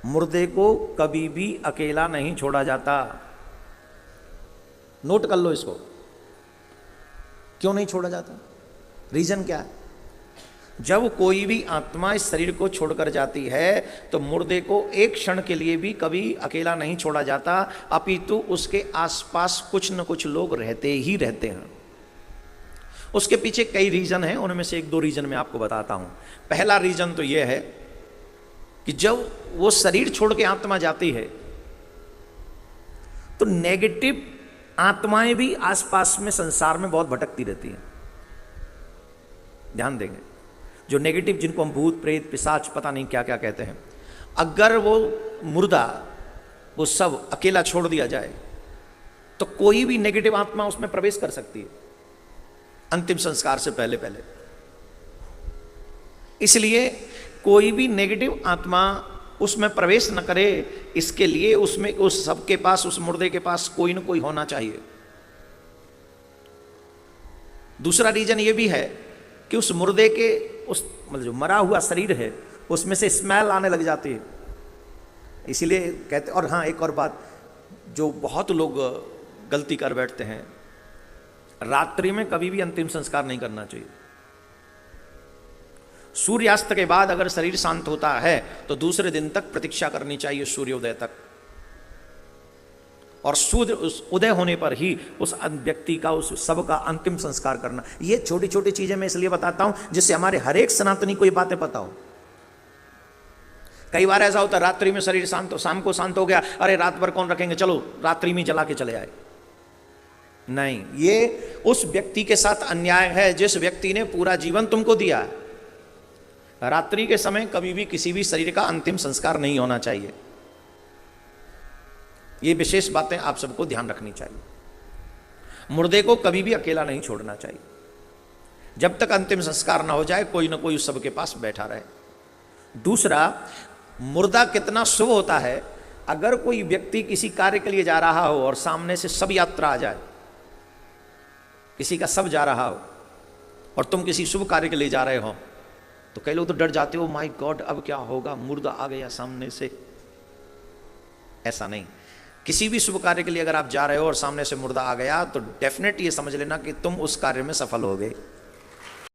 मुर्दे को कभी भी अकेला नहीं छोड़ा जाता। नोट कर लो इसको। क्यों नहीं छोड़ा जाता? रीजन क्या है? जब कोई भी आत्मा इस शरीर को छोड़कर जाती है तो मुर्दे को एक क्षण के लिए भी कभी अकेला नहीं छोड़ा जाता, अपितु उसके आसपास कुछ न कुछ लोग रहते ही रहते हैं। उसके पीछे कई रीजन हैं, उनमें से एक दो रीजन मैं आपको बताता हूं। पहला रीजन तो यह है कि जब वो शरीर छोड़ के आत्मा जाती है तो नेगेटिव आत्माएं भी आसपास में संसार में बहुत भटकती रहती हैं। ध्यान देंगे, जो नेगेटिव, जिनको हम भूत प्रेत पिशाच पता नहीं क्या क्या कहते हैं, अगर वो मुर्दा वो सब अकेला छोड़ दिया जाए तो कोई भी नेगेटिव आत्मा उसमें प्रवेश कर सकती है अंतिम संस्कार से पहले पहले। इसलिए कोई भी नेगेटिव आत्मा उसमें प्रवेश न करे, इसके लिए उसमें उस सबके पास, उस मुर्दे के पास कोई न कोई होना चाहिए। दूसरा रीजन ये भी है कि उस मुर्दे के, उस मतलब जो मरा हुआ शरीर है उसमें से स्मेल आने लग जाती है, इसीलिए कहते। और हाँ, एक और बात जो बहुत लोग गलती कर बैठते हैं, रात्रि में कभी भी अंतिम संस्कार नहीं करना चाहिए। सूर्यास्त के बाद अगर शरीर शांत होता है तो दूसरे दिन तक प्रतीक्षा करनी चाहिए, सूर्योदय तक, और सूर्य उदय होने पर ही उस व्यक्ति का, उस सब का अंतिम संस्कार करना। ये छोटी छोटी चीजें मैं इसलिए बताता हूं जिससे हमारे हर एक सनातनी को ये बातें पता हो। कई बार ऐसा होता है रात्रि में शरीर शांत हो, शाम को शांत हो गया, अरे रात भर कौन रखेंगे, चलो रात्रि में जला के चले आए। नहीं, ये उस व्यक्ति के साथ अन्याय है जिस व्यक्ति ने पूरा जीवन तुमको दिया है। रात्रि के समय कभी भी किसी भी शरीर का अंतिम संस्कार नहीं होना चाहिए। ये विशेष बातें आप सबको ध्यान रखनी चाहिए। मुर्दे को कभी भी अकेला नहीं छोड़ना चाहिए। जब तक अंतिम संस्कार ना हो जाए कोई ना कोई उस सबके पास बैठा रहे। दूसरा, मुर्दा कितना शुभ होता है, अगर कोई व्यक्ति किसी कार्य के लिए जा रहा हो और सामने से सब यात्रा आ जाए, किसी का सब जा रहा हो और तुम किसी शुभ कार्य के लिए जा रहे हो, तो कई लोग तो डर जाते हो, माय गॉड अब क्या होगा, मुर्दा आ गया सामने से। ऐसा नहीं, किसी भी शुभ कार्य के लिए अगर आप जा रहे हो और सामने से मुर्दा आ गया तो डेफिनेट ये समझ लेना कि तुम उस कार्य में सफल हो गए।